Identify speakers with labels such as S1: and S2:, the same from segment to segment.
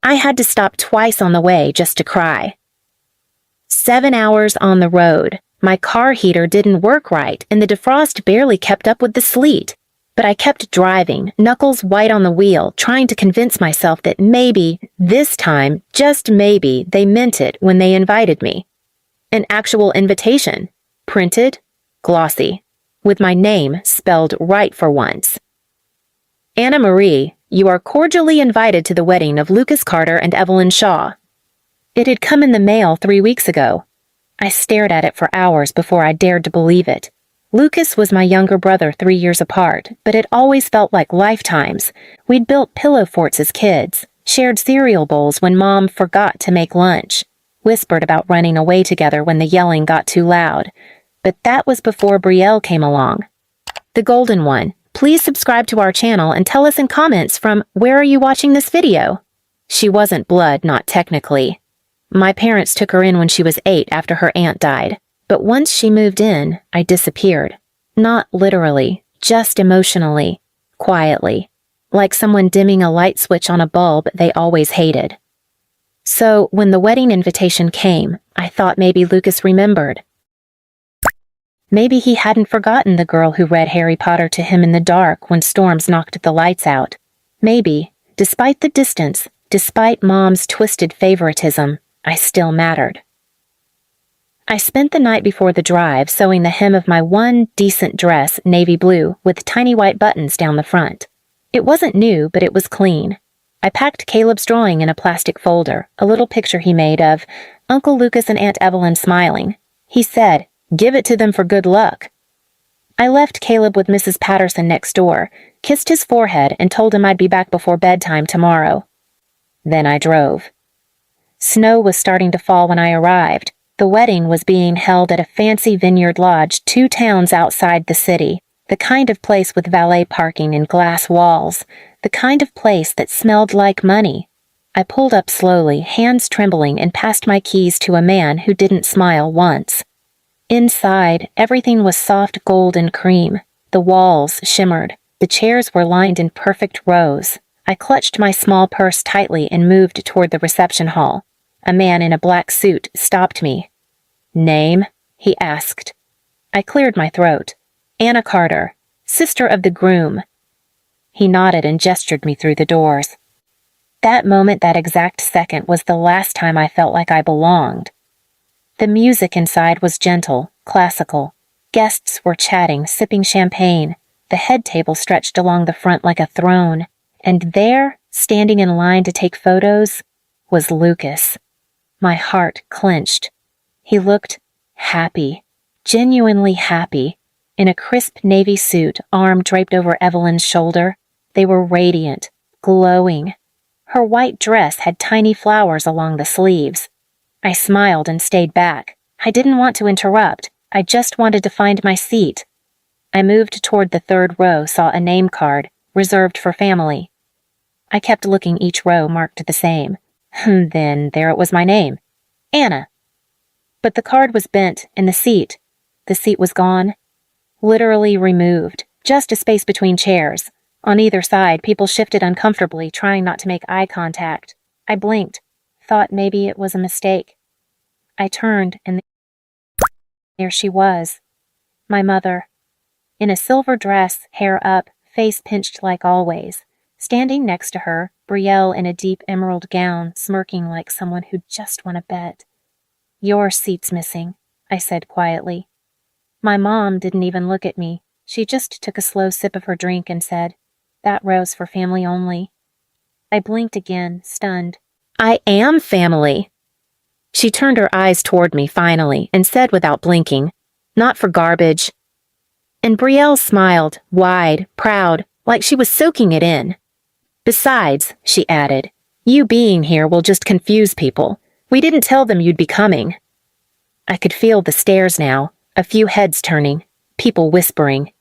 S1: I had to stop twice on the way just to cry. 7 hours on the road. My car heater didn't work right, and the defrost barely kept up with the sleet. But I kept driving, knuckles white on the wheel, trying to convince myself that maybe, this time, just maybe, they meant it when they invited me. An actual invitation. Printed, glossy, with my name spelled right for once. Anna Marie, you are cordially invited to the wedding of Lucas Carter and Evelyn Shaw. It had come in the mail 3 weeks ago. I stared at it for hours before I dared to believe it. Lucas was my younger brother 3 years apart, but it always felt like lifetimes. We'd built pillow forts as kids, shared cereal bowls when Mom forgot to make lunch, whispered about running away together when the yelling got too loud. But that was before Brielle came along. The golden one. Please subscribe to our channel and tell us in comments from where are you watching this video? She wasn't blood, not technically. My parents took her in when she was 8 after her aunt died, but once she moved in, I disappeared. Not literally, just emotionally, quietly, like someone dimming a light switch on a bulb they always hated. So when the wedding invitation came, I thought maybe Lucas remembered. Maybe he hadn't forgotten the girl who read Harry Potter to him in the dark when storms knocked the lights out. Maybe, despite the distance, despite Mom's twisted favoritism, I still mattered. I spent the night before the drive sewing the hem of my one decent dress, navy blue, with tiny white buttons down the front. It wasn't new, but it was clean. I packed Caleb's drawing in a plastic folder, a little picture he made of Uncle Lucas and Aunt Evelyn smiling. He said, "Give it to them for good luck." I left Caleb with Mrs. Patterson next door, kissed his forehead, and told him I'd be back before bedtime tomorrow. Then I drove. Snow was starting to fall when I arrived. The wedding was being held at a fancy vineyard lodge 2 towns outside the city, the kind of place with valet parking and glass walls, the kind of place that smelled like money. I pulled up slowly, hands trembling, and passed my keys to a man who didn't smile once. Inside, everything was soft gold and cream. The walls shimmered. The chairs were lined in perfect rows. I clutched my small purse tightly and moved toward the reception hall. A man in a black suit stopped me. "Name?" he asked. I cleared my throat. "Anna Carter, sister of the groom." He nodded and gestured me through the doors. That moment, that exact second, was the last time I felt like I belonged. The music inside was gentle, classical. Guests were chatting, sipping champagne. The head table stretched along the front like a throne. And there, standing in line to take photos, was Lucas. My heart clenched. He looked happy, genuinely happy, in a crisp navy suit, arm draped over Evelyn's shoulder. They were radiant, glowing. Her white dress had tiny flowers along the sleeves. I smiled and stayed back. I didn't want to interrupt. I just wanted to find my seat. I moved toward the 3rd row, saw a name card, reserved for family. I kept looking, each row marked the same. Then there it was, my name. Anna. But the card was bent, and the seat was gone. Literally removed, just a space between chairs. On either side, people shifted uncomfortably, trying not to make eye contact. I blinked, thought maybe it was a mistake. I turned, and there she was. My mother. In a silver dress, hair up, face pinched like always. Standing next to her, Brielle in a deep emerald gown, smirking like someone who'd just won a bet. "Your seat's missing," I said quietly. My mom didn't even look at me. She just took a slow sip of her drink and said, "That row's for family only." I blinked again, stunned. "I am family." She turned her eyes toward me finally and said without blinking, "Not for garbage." And Brielle smiled, wide, proud, like she was soaking it in. "Besides," she added, "you being here will just confuse people. We didn't tell them you'd be coming." I could feel the stares now, a few heads turning, people whispering.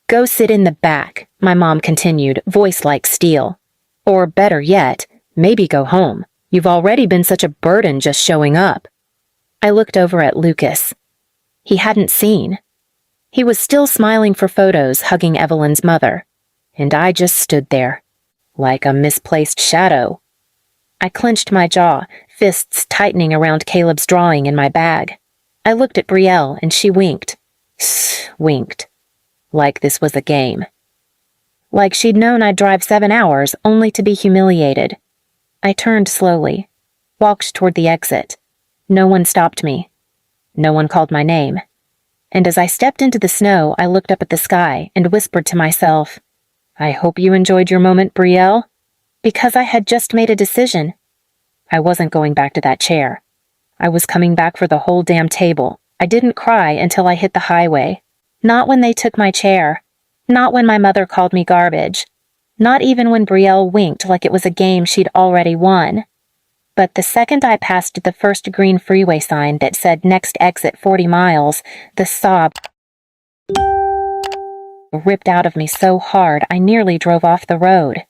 S1: "Go sit in the back," my mom continued, voice like steel. "Or better yet, maybe go home. You've already been such a burden just showing up." I looked over at Lucas. He hadn't seen. He was still smiling for photos, hugging Evelyn's mother. And I just stood there, like a misplaced shadow. I clenched my jaw, fists tightening around Caleb's drawing in my bag. I looked at Brielle and she winked. Winked. Like this was a game. Like she'd known I'd drive 7 hours only to be humiliated. I turned slowly, walked toward the exit. No one stopped me. No one called my name. And as I stepped into the snow, I looked up at the sky and whispered to myself, I hope you enjoyed your moment, Brielle. Because I had just made a decision. I wasn't going back to that chair. I was coming back for the whole damn table. I didn't cry until I hit the highway. Not when they took my chair. Not when my mother called me garbage. Not even when Brielle winked like it was a game she'd already won. But the second I passed the first green freeway sign that said next exit 40 miles, the sob ripped out of me so hard I nearly drove off the road.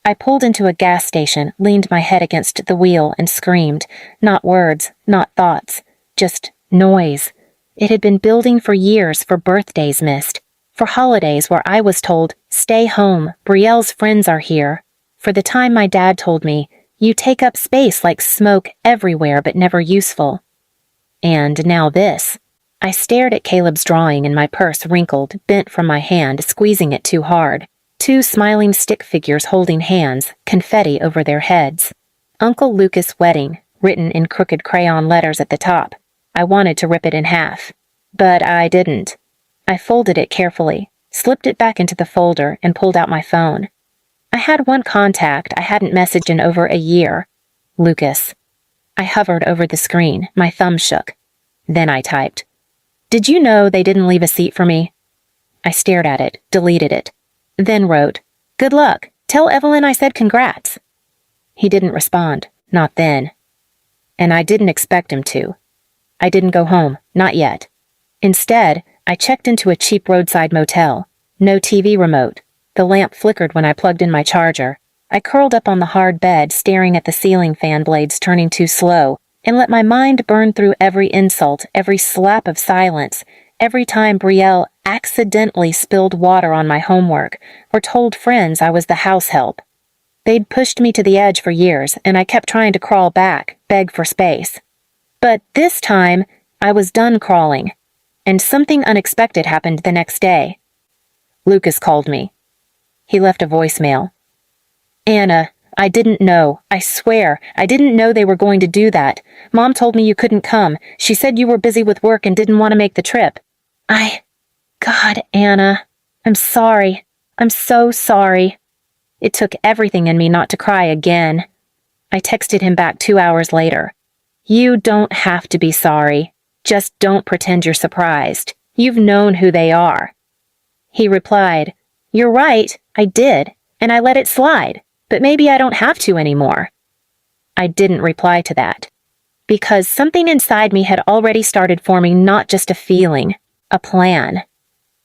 S1: I pulled into a gas station, leaned my head against the wheel, and screamed. Not words, not thoughts, just noise. It had been building for years, for birthdays missed, for holidays where I was told, stay home, Brielle's friends are here, for the time my dad told me, you take up space like smoke everywhere but never useful. And now this. I stared at Caleb's drawing and my purse wrinkled, bent from my hand, squeezing it too hard. 2 smiling stick figures holding hands, confetti over their heads. Uncle Lucas' wedding, written in crooked crayon letters at the top. I wanted to rip it in half. But I didn't. I folded it carefully, slipped it back into the folder, and pulled out my phone. I had one contact I hadn't messaged in over a year. Lucas. I hovered over the screen, my thumb shook. Then I typed. Did you know they didn't leave a seat for me? I stared at it, deleted it. Then wrote, good luck. Tell Evelyn I said congrats. He didn't respond, not then. And I didn't expect him to. I didn't go home, not yet. Instead, I checked into a cheap roadside motel. No TV remote. The lamp flickered when I plugged in my charger. I curled up on the hard bed, staring at the ceiling fan blades turning too slow, and let my mind burn through every insult, every slap of silence, every time Brielle accidentally spilled water on my homework or told friends I was the house help. They'd pushed me to the edge for years, and I kept trying to crawl back, beg for space. But this time, I was done crawling, and something unexpected happened the next day. Lucas called me. He left a voicemail. Anna, I didn't know. I swear, I didn't know they were going to do that. Mom told me you couldn't come. She said you were busy with work and didn't want to make the trip. God, Anna, I'm sorry. I'm so sorry. It took everything in me not to cry again. I texted him back 2 hours later. You don't have to be sorry. Just don't pretend you're surprised. You've known who they are. He replied, you're right, I did, and I let it slide, but maybe I don't have to anymore. I didn't reply to that, because something inside me had already started forming not just a feeling, a plan.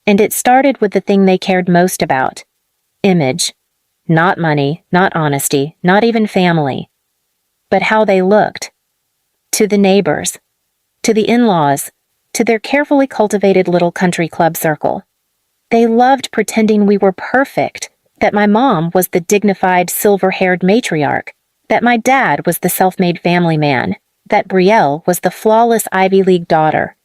S1: And it started with the thing they cared most about. Image. Not money, not honesty, not even family. But how they looked. To the neighbors. To the in-laws. To their carefully cultivated little country club circle. They loved pretending we were perfect, that my mom was the dignified, silver-haired matriarch, that my dad was the self-made family man, that Brielle was the flawless Ivy League daughter.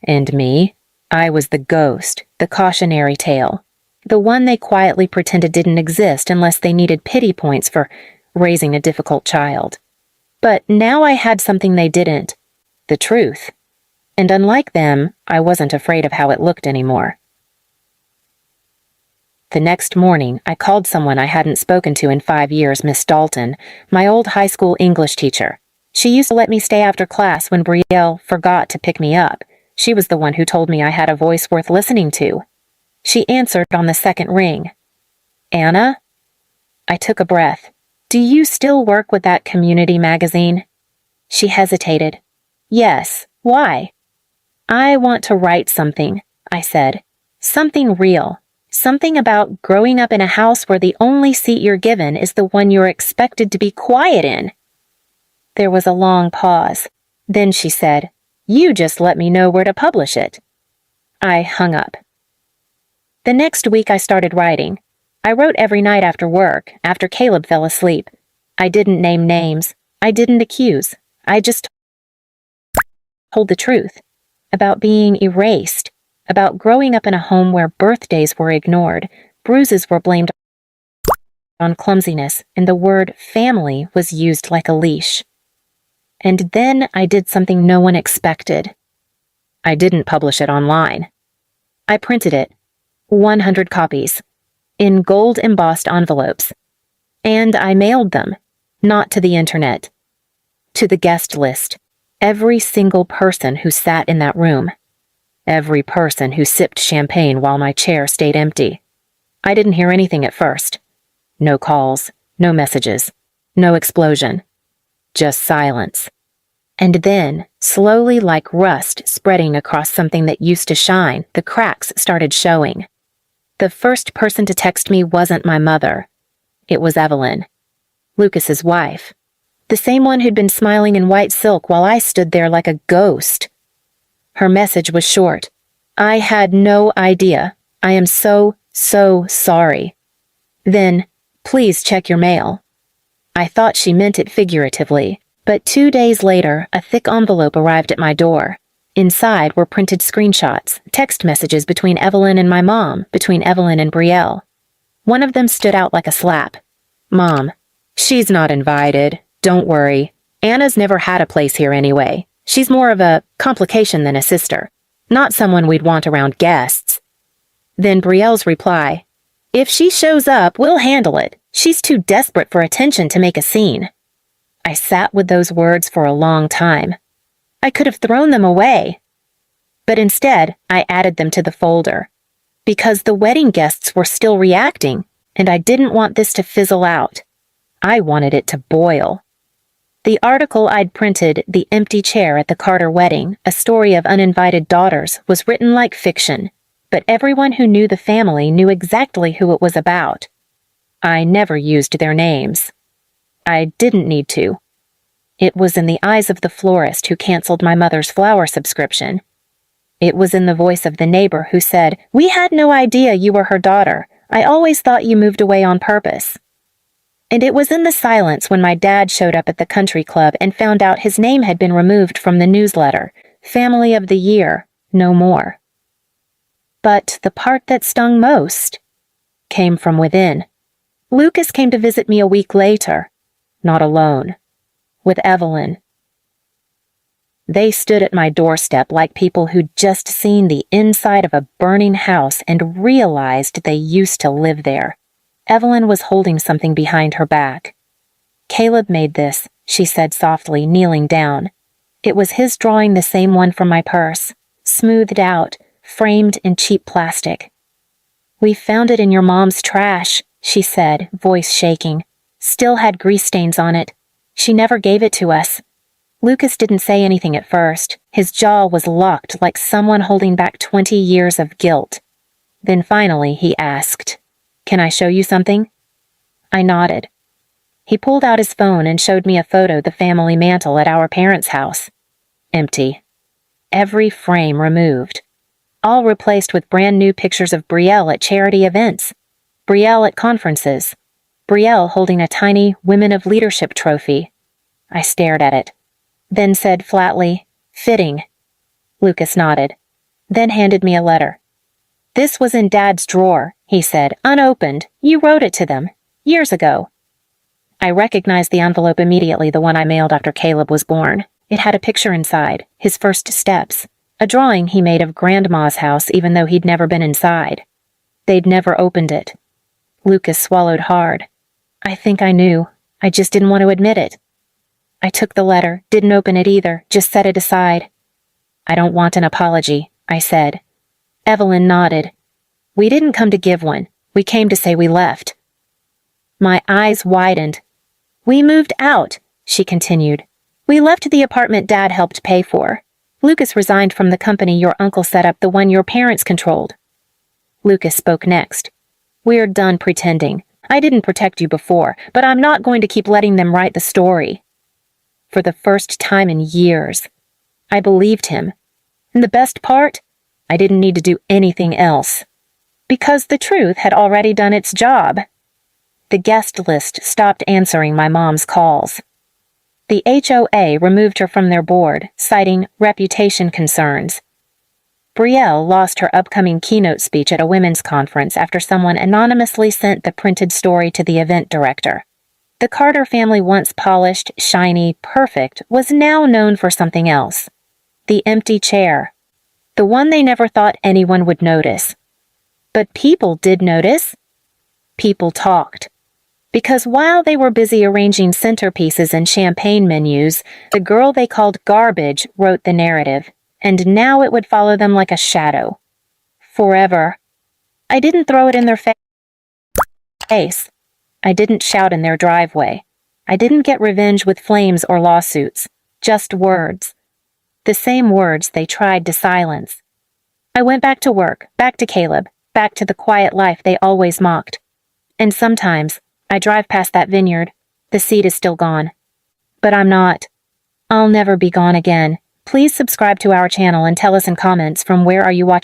S1: And me? I was the ghost, the cautionary tale, the one they quietly pretended didn't exist unless they needed pity points for raising a difficult child. But now I had something they didn't, the truth. And unlike them, I wasn't afraid of how it looked anymore. The next morning, I called someone I hadn't spoken to in 5 years, Miss Dalton, my old high school English teacher. She used to let me stay after class when Brielle forgot to pick me up. She was the one who told me I had a voice worth listening to. She answered on the second ring. Anna? I took a breath. Do you still work with that community magazine? She hesitated. Yes. Why? I want to write something, I said. Something real. Something about growing up in a house where the only seat you're given is the one you're expected to be quiet in. There was a long pause. Then she said, You just let me know where to publish it. I hung up. The next week I started writing. I wrote every night after work, after Caleb fell asleep. I didn't name names. I didn't accuse. I just told the truth. About being erased. About growing up in a home where birthdays were ignored, bruises were blamed on clumsiness, and the word family was used like a leash. And then I did something no one expected. I didn't publish it online. I printed it, 100 copies, in gold-embossed envelopes. And I mailed them, not to the internet, to the guest list. Every single person who sat in that room. Every person who sipped champagne while my chair stayed empty. I didn't hear anything at first. No calls, no messages, no explosion. Just silence. And then, slowly like rust spreading across something that used to shine, the cracks started showing. The first person to text me wasn't my mother. It was Evelyn, Lucas's wife. The same one who'd been smiling in white silk while I stood there like a ghost. Her message was short. I had no idea. I am so sorry. Then, please check your mail. I thought she meant it figuratively, but 2 days later, a thick envelope arrived at my door. Inside were printed screenshots, text messages between Evelyn and my mom, between Evelyn and Brielle. One of them stood out like a slap. Mom, she's not invited. Don't worry. Anna's never had a place here anyway. She's more of a complication than a sister. Not someone we'd want around guests. Then Brielle's reply, if she shows up, we'll handle it. She's too desperate for attention to make a scene. I sat with those words for a long time. I could have thrown them away. But instead, I added them to the folder. Because the wedding guests were still reacting, and I didn't want this to fizzle out. I wanted it to boil. The article I'd printed, The Empty Chair at the Carter Wedding, a story of uninvited daughters, was written like fiction, but everyone who knew the family knew exactly who it was about. I never used their names. I didn't need to. It was in the eyes of the florist who canceled my mother's flower subscription. It was in the voice of the neighbor who said, we had no idea you were her daughter. I always thought you moved away on purpose. And it was in the silence when my dad showed up at the country club and found out his name had been removed from the newsletter. Family of the Year, no more. But the part that stung most came from within. Lucas came to visit me a week later, not alone, with Evelyn. They stood at my doorstep like people who'd just seen the inside of a burning house and realized they used to live there. Evelyn was holding something behind her back. Caleb made this, she said softly, kneeling down. It was his drawing, the same one from my purse, smoothed out, framed in cheap plastic. We found it in your mom's trash, she said, voice shaking. Still had grease stains on it. She never gave it to us. Lucas didn't say anything at first. His jaw was locked like someone holding back 20 years of guilt. Then finally he asked, can I show you something? I nodded. He pulled out his phone and showed me a photo of the family mantle at our parents' house. Empty. Every frame removed. All replaced with brand new pictures of Brielle at charity events. Brielle at conferences. Brielle holding a tiny Women of Leadership trophy. I stared at it. Then said flatly, fitting. Lucas nodded. Then handed me a letter. This was in Dad's drawer, he said, unopened. You wrote it to them. Years ago. I recognized the envelope immediately, the one I mailed after Caleb was born. It had a picture inside, his first steps. A drawing he made of Grandma's house even though he'd never been inside. They'd never opened it. Lucas swallowed hard. I think I knew. I just didn't want to admit it. I took the letter, didn't open it either, just set it aside. I don't want an apology, I said. Evelyn nodded. We didn't come to give one. We came to say we left. My eyes widened. We moved out, she continued. We left the apartment Dad helped pay for. Lucas resigned from the company your uncle set up, the one your parents controlled. Lucas spoke next. We're done pretending. I didn't protect you before, but I'm not going to keep letting them write the story. For the first time in years, I believed him. And the best part? I didn't need to do anything else. Because the truth had already done its job. The guest list stopped answering my mom's calls. The HOA removed her from their board, citing reputation concerns. Brielle lost her upcoming keynote speech at a women's conference after someone anonymously sent the printed story to the event director. The Carter family, once polished, shiny, perfect, was now known for something else. The empty chair. The one they never thought anyone would notice. But people did notice. People talked. Because while they were busy arranging centerpieces and champagne menus, the girl they called Garbage wrote the narrative, and now it would follow them like a shadow. Forever. I didn't throw it in their face. I didn't shout in their driveway. I didn't get revenge with flames or lawsuits. Just words. The same words they tried to silence. I went back to work, back to Caleb, back to the quiet life they always mocked. And sometimes, I drive past that vineyard. The seed is still gone. But I'm not. I'll never be gone again. Please subscribe to our channel and tell us in comments from where are you watching.